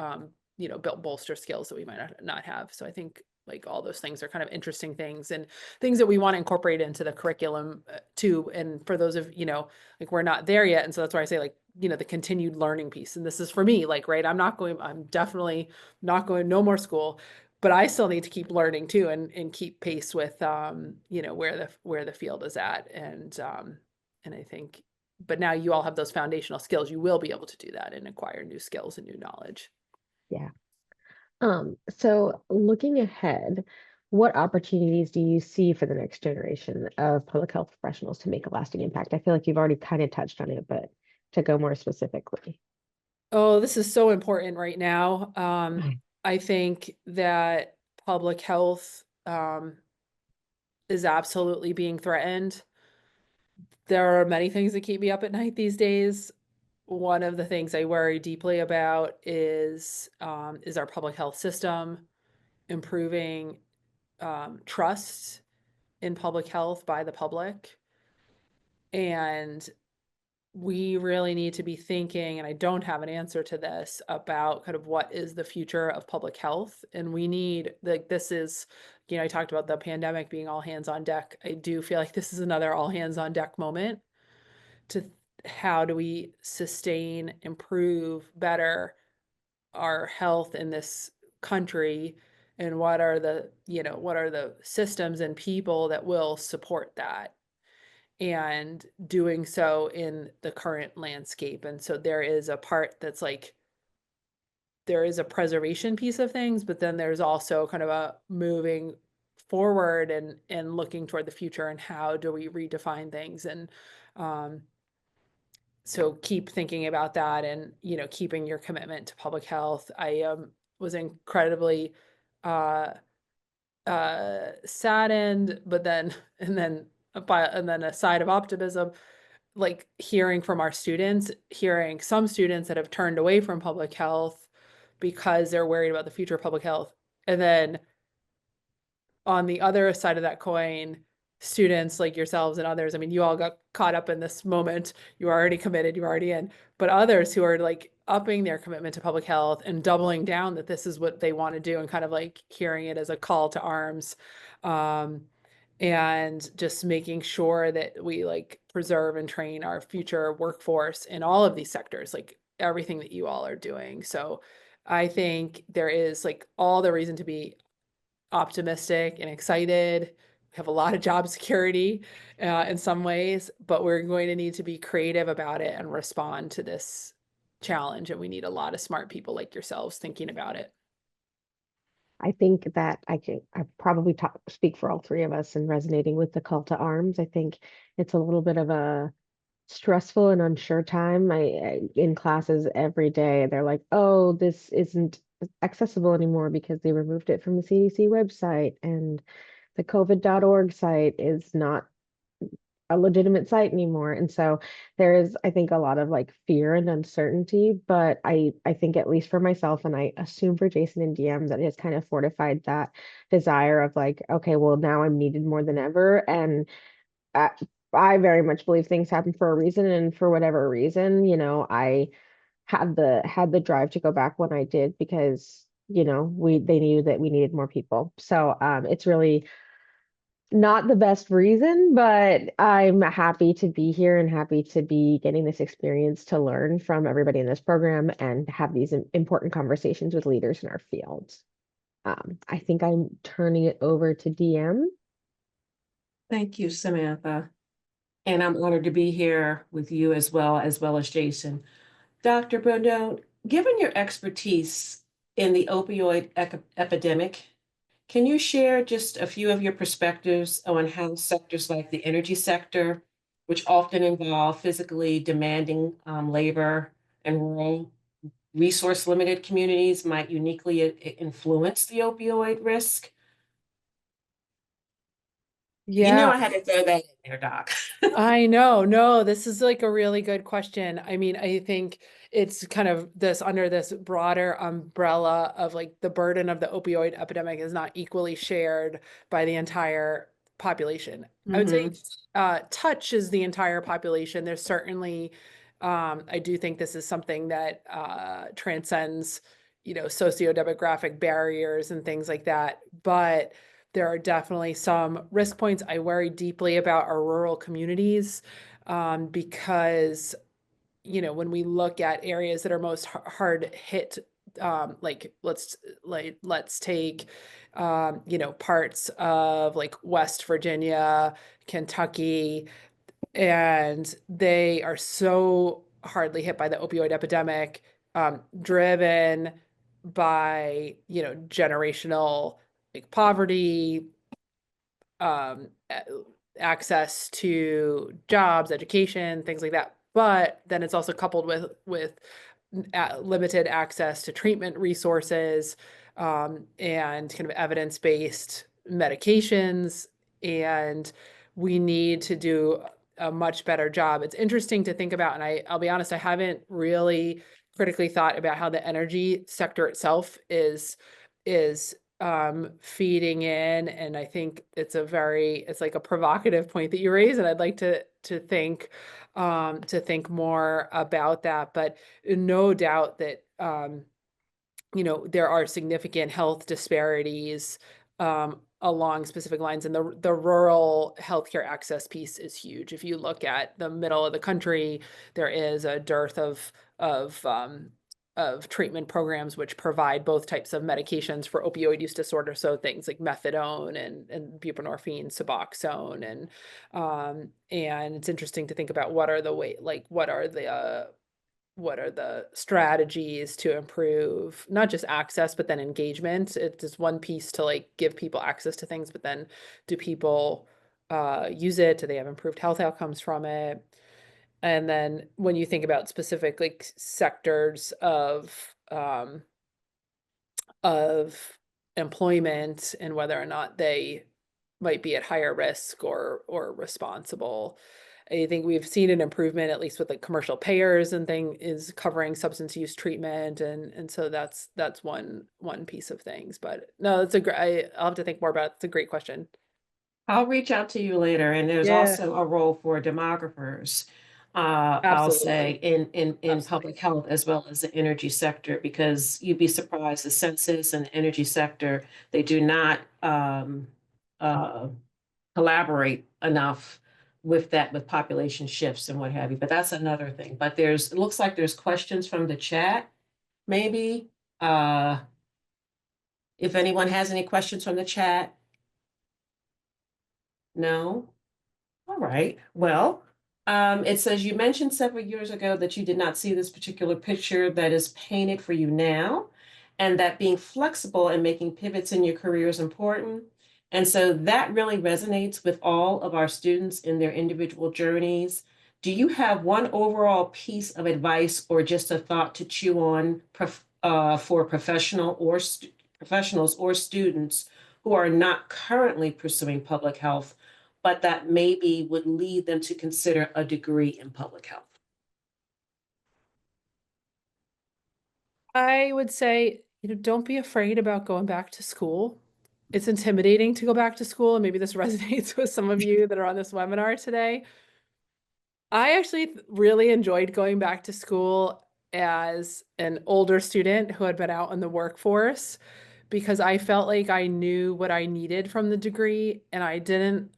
bolster skills that we might not have. So I think like all those things are kind of interesting things and things that we want to incorporate into the curriculum too. And for those of, like we're not there yet. And so that's why I say like, the continued learning piece. And this is for me, like, right, I'm definitely not going, no more school, but I still need to keep learning too, and keep pace with, where the field is at. And I think, but now you all have those foundational skills, you will be able to do that and acquire new skills and new knowledge. Yeah. So looking ahead, what opportunities do you see for the next generation of public health professionals to make a lasting impact? I feel like you've already kind of touched on it, but to go more specifically. Oh, this is so important right now. Right. I think that public health is absolutely being threatened. There are many things that keep me up at night these days. One of the things I worry deeply about is our public health system, improving trust in public health by the public. And we really need to be thinking, and I don't have an answer to this, about kind of what is the future of public health. And we need, like, this is, I talked about the pandemic being all hands on deck. I do feel like this is another all hands on deck moment to how do we sustain, improve, better our health in this country, and what are the systems and people that will support that, and doing so in the current landscape. And so there is a part that's like, there is a preservation piece of things, but then there's also kind of a moving forward and looking toward the future, and how do we redefine things. And so keep thinking about that, and keeping your commitment to public health. I was incredibly saddened, but then and then a side of optimism, like hearing from our students, hearing some students that have turned away from public health because they're worried about the future of public health. And then on the other side of that coin, students like yourselves and others, I mean, you all got caught up in this moment. You are already committed, you're already in, but others who are like upping their commitment to public health and doubling down that this is what they want to do, and kind of like hearing it as a call to arms. And just making sure that we like preserve and train our future workforce in all of these sectors, like everything that you all are doing. So I think there is like all the reason to be optimistic and excited. We have a lot of job security in some ways, but we're going to need to be creative about it and respond to this challenge. And we need a lot of smart people like yourselves thinking about it. I think that I probably speak for all three of us in resonating with the call to arms. I think it's a little bit of a stressful and unsure time. I in classes every day, they're like, oh, this isn't accessible anymore because they removed it from the CDC website, and the COVID.org site is not a legitimate site anymore. And so there is, I think, a lot of like fear and uncertainty, but I think, at least for myself, and I assume for Jason and DM, that it has kind of fortified that desire of like, okay, well, now I'm needed more than ever. And I very much believe things happen for a reason, and for whatever reason, I had the drive to go back when I did, because they knew that we needed more people. So it's really not the best reason, but I'm happy to be here and happy to be getting this experience to learn from everybody in this program and have these important conversations with leaders in our fields. I think I'm turning it over to DM. Thank you, Samantha. And I'm honored to be here with you as well as Jason. Dr. Bondone, given your expertise in the opioid epidemic, can you share just a few of your perspectives on how sectors like the energy sector, which often involve physically demanding labor and rural resource-limited communities, might uniquely influence the opioid risk? Yeah. You know, I had to throw that in there, Doc. I know. No, this is like a really good question. I mean, I think it's kind of this under this broader umbrella of like the burden of the opioid epidemic is not equally shared by the entire population. I would say touches the entire population. There's certainly, I do think this is something that transcends, sociodemographic barriers and things like that. But there are definitely some risk points. I worry deeply about our rural communities because when we look at areas that are most hard hit, let's take parts of like West Virginia, Kentucky, and they are so hardly hit by the opioid epidemic, driven by generational like poverty, access to jobs, education, things like that. But then it's also coupled with limited access to treatment resources, and kind of evidence-based medications. And we need to do a much better job. It's interesting to think about, and I'll be honest, I haven't really critically thought about how the energy sector itself is feeding in. And I think it's like a provocative point that you raise, and I'd like to think more about that. But no doubt that there are significant health disparities along specific lines, and the rural healthcare access piece is huge. If you look at the middle of the country, there is a dearth of treatment programs which provide both types of medications for opioid use disorder. So things like methadone and buprenorphine, Suboxone, and it's interesting to think about what are the strategies to improve not just access, but then engagement. It's just one piece to like give people access to things, but then do people use it? Do they have improved health outcomes from it? And then when you think about specific like sectors of employment and whether or not they might be at higher risk or responsible, I think we've seen an improvement, at least with like commercial payers and thing is covering substance use treatment. And so that's one piece of things. But no, it's I'll have to think more about it. It's a great question. I'll reach out to you later. And there's Yeah. also a role for demographers, I'll say, in Absolutely. public health as well as the energy sector, because you'd be surprised, the census and the energy sector, they do not collaborate enough with population shifts and what have you. But that's another thing. But it looks like there's questions from the chat, maybe. If anyone has any questions from the chat. No? All right. Well, it says you mentioned several years ago that you did not see this particular picture that is painted for you now, and that being flexible and making pivots in your career is important. And so that really resonates with all of our students in their individual journeys. Do you have one overall piece of advice or just a thought to chew on for professionals or students who are not currently pursuing public health, but that maybe would lead them to consider a degree in public health? I would say, don't be afraid about going back to school. It's intimidating to go back to school, and maybe this resonates with some of you that are on this webinar today. I actually really enjoyed going back to school as an older student who had been out in the workforce, because I felt like I knew what I needed from the degree, and I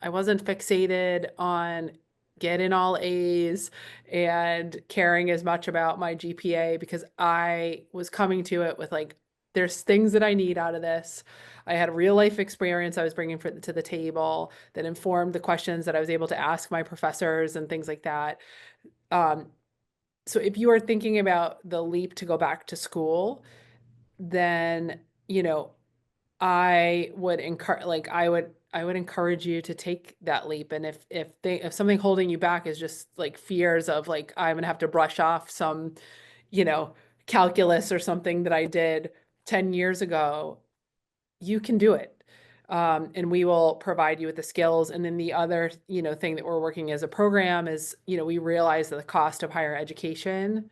wasn't fixated on getting all A's and caring as much about my GPA, because I was coming to it with like, there's things that I need out of this. I had real life experience I was bringing to the table that informed the questions that I was able to ask my professors and things like that. So if you are thinking about the leap to go back to school, then, I would encourage you to take that leap. And if something holding you back is just like fears of like, I'm gonna have to brush off some, calculus or something that I did 10 years ago, you can do it. And we will provide you with the skills. And then the other, thing that we're working as a program is, we realize that the cost of higher education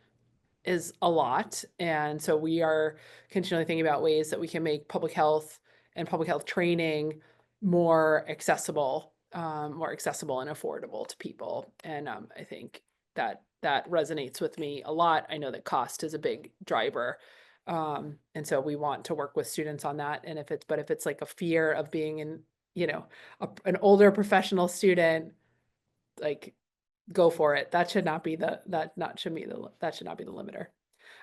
is a lot. And so we are continually thinking about ways that we can make public health and public health training more accessible and affordable to people. And I think that resonates with me a lot. I know that cost is a big driver. And so we want to work with students on that. And if it's like a fear of being an older professional student, like, go for it. That should not be the limiter.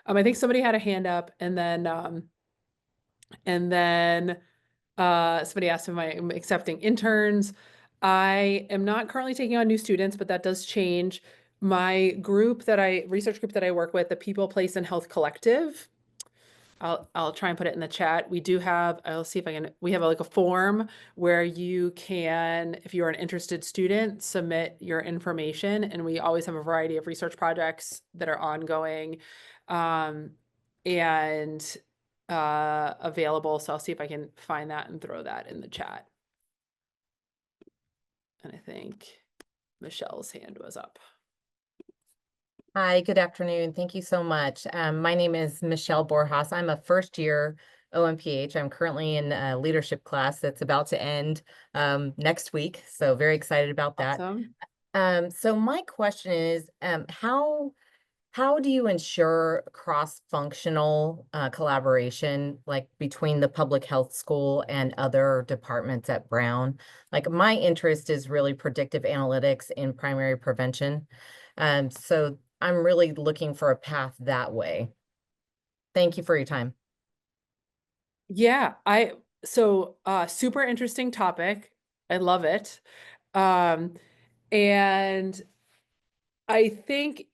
I think somebody had a hand up, and then somebody asked if I'm accepting interns. I am not currently taking on new students, but that does change. My research group that I work with, the People, Place, and Health Collective, I'll try and put it in the chat. We have like a form where you can, if you're an interested student, submit your information. And we always have a variety of research projects that are ongoing and available. So I'll see if I can find that and throw that in the chat. And I think Michelle's hand was up. Hi, good afternoon. Thank you so much. My name is Michelle Borjas. I'm a first-year OMPH. I'm currently in a leadership class that's about to end next week. So very excited about that. Awesome. So my question is, how do you ensure cross-functional collaboration, like between the public health school and other departments at Brown? Like, my interest is really predictive analytics in primary prevention. So I'm really looking for a path that way. Thank you for your time. Yeah, super interesting topic. I love it. And I think,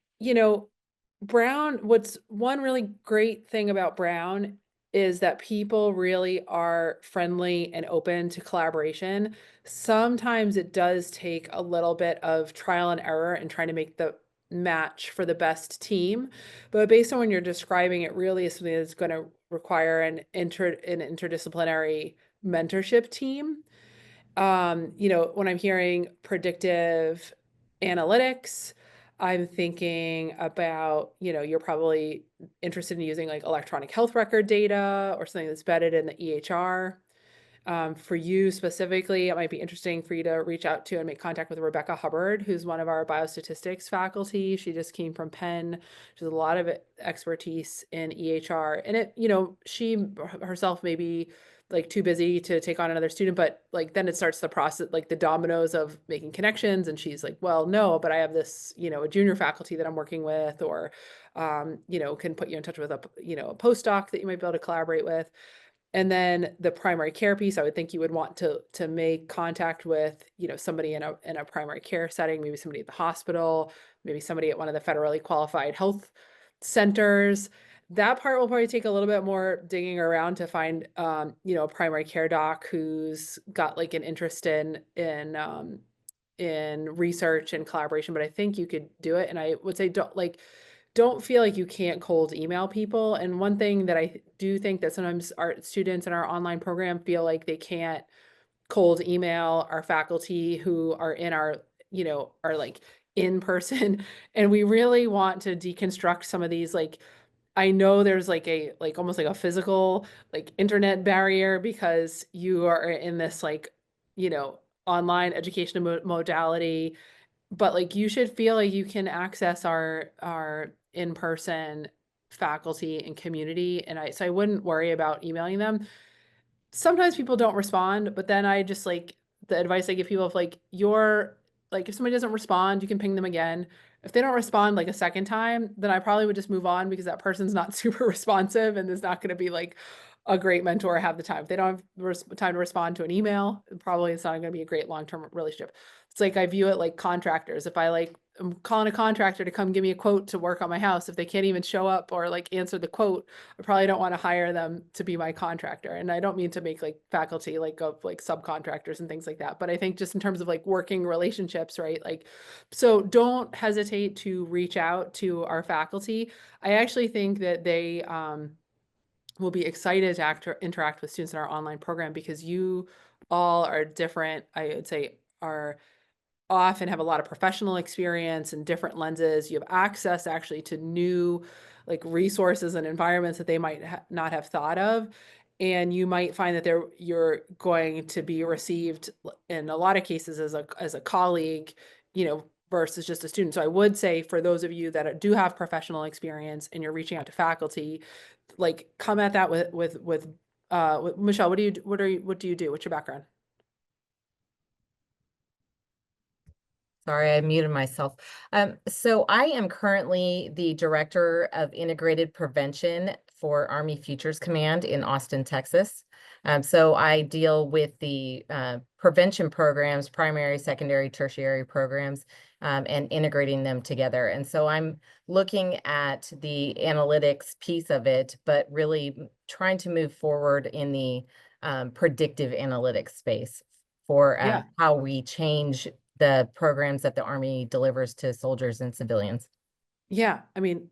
Brown, what's one really great thing about Brown is that people really are friendly and open to collaboration. Sometimes it does take a little bit of trial and error and trying to make the match for the best team. But based on when you're describing, it really is something that's going to require an interdisciplinary mentorship team. When I'm hearing predictive analytics, I'm thinking about, you're probably interested in using like electronic health record data or something that's embedded in the EHR. For you specifically, it might be interesting for you to reach out to and make contact with Rebecca Hubbard, who's one of our biostatistics faculty. She just came from Penn. She has a lot of expertise in EHR. And she herself may be like too busy to take on another student, but like then it starts the process, like the dominoes of making connections. And she's like, well, no, but I have this, a junior faculty that I'm working with, or, can put you in touch with a postdoc that you might be able to collaborate with. And then the primary care piece, I would think you would want to make contact with, somebody in a primary care setting, maybe somebody at the hospital, maybe somebody at one of the federally qualified health centers. That part will probably take a little bit more digging around to find, a primary care doc who's got like an interest in research and collaboration. But I think you could do it. And I would say don't feel like you can't cold email people. And one thing that I do think that sometimes our students in our online program feel like they can't cold email our faculty who are in our, are like in person. And we really want to deconstruct some of these, like, I know there's like almost like a physical like internet barrier because you are in this like, online education modality, but like you should feel like you can access our in-person faculty and community. And so I wouldn't worry about emailing them. Sometimes people don't respond, but then I just like the advice I give people of like if somebody doesn't respond, you can ping them again. If they don't respond like a second time, then I probably would just move on because that person's not super responsive and is not going to be like a great mentor have the time. If they don't have time to respond to an email, probably it's not going to be a great long-term relationship. It's like I view it like contractors. If I'm calling a contractor to come give me a quote to work on my house, if they can't even show up or like answer the quote, I probably don't want to hire them to be my contractor. And I don't mean to make like faculty like subcontractors and things like that. But I think just in terms of like working relationships, right? Like, so don't hesitate to reach out to our faculty. I actually think that they will be excited to interact with students in our online program because you all are different. I would say often have a lot of professional experience and different lenses. You have access actually to new like resources and environments that they might not have thought of. And you might find that you're going to be received in a lot of cases as a colleague, you know, versus just a student. So I would say for those of you that do have professional experience and you're reaching out to faculty, like come at that with Michelle, what do you do? What's your background? Sorry, I muted myself. So I am currently the Director of Integrated Prevention for Army Futures Command in Austin, Texas. So I deal with the prevention programs, primary, secondary, tertiary programs, and integrating them together. And so I'm looking at the analytics piece of it, but really trying to move forward in the predictive analytics space for Yeah. how we change the programs that the Army delivers to soldiers and civilians. Yeah, I mean,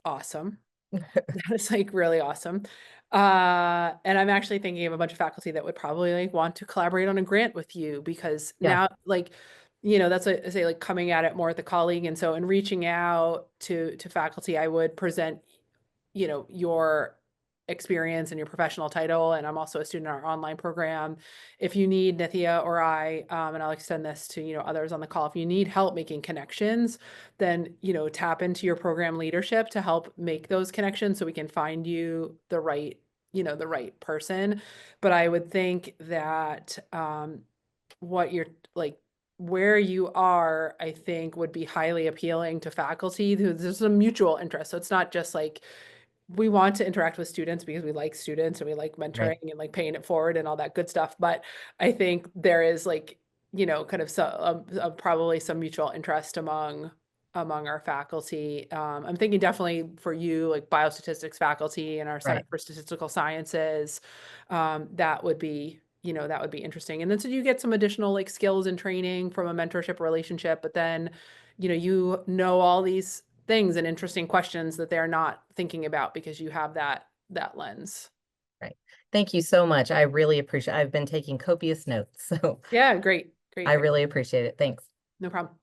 awesome. That is like really awesome. And I'm actually thinking of a bunch of faculty that would probably like want to collaborate on a grant with you because Yeah. now like, you know, that's what I say, like coming at it more at the colleague. And so in reaching out to faculty, I would present, you know, your experience and your professional title. And I'm also a student in our online program. If you need Nithya or I, and I'll extend this to, you know, others on the call, if you need help making connections, then, you know, tap into your program leadership to help make those connections so we can find you the right, you know, the right person. But I would think that what you're like, where you are, I think would be highly appealing to faculty. There's a mutual interest. So it's not just like, we want to interact with students because we like students and we like mentoring and like paying it forward and all that good stuff. But I think there is like, you know, kind of probably some mutual interest among our faculty. I'm thinking definitely for you, like biostatistics faculty and our Center for Statistical Sciences, that would be, you know, that would be interesting. And then so you get some additional like skills and training from a mentorship relationship, but then, you know all these things and interesting questions that they're not thinking about because you have that lens. Right. Thank you so much. I really appreciate it. I've been taking copious notes. So Yeah, great. I really appreciate it. Thanks. No problem.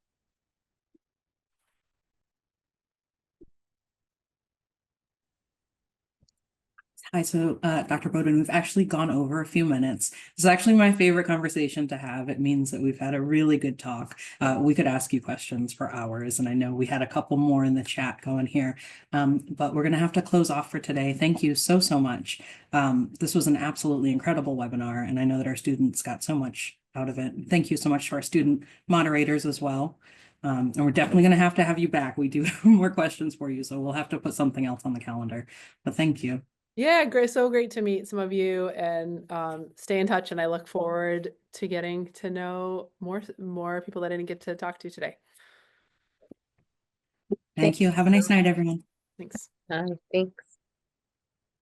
Hi, so Dr. Bowden, we've actually gone over a few minutes. This is actually my favorite conversation to have. It means that we've had a really good talk. We could ask you questions for hours, and I know we had a couple more in the chat going here, but we're going to have to close off for today. Thank you so much. This was an absolutely incredible webinar, and I know that our students got so much out of it. Thank you so much to our student moderators as well. And we're definitely going to have you back. We do have more questions for you, so we'll have to put something else on the calendar, but thank you. Yeah, great. So great to meet some of you and stay in touch. And I look forward to getting to know more people that I didn't get to talk to today. Thank you. Have a nice night, everyone. Thanks. Thanks.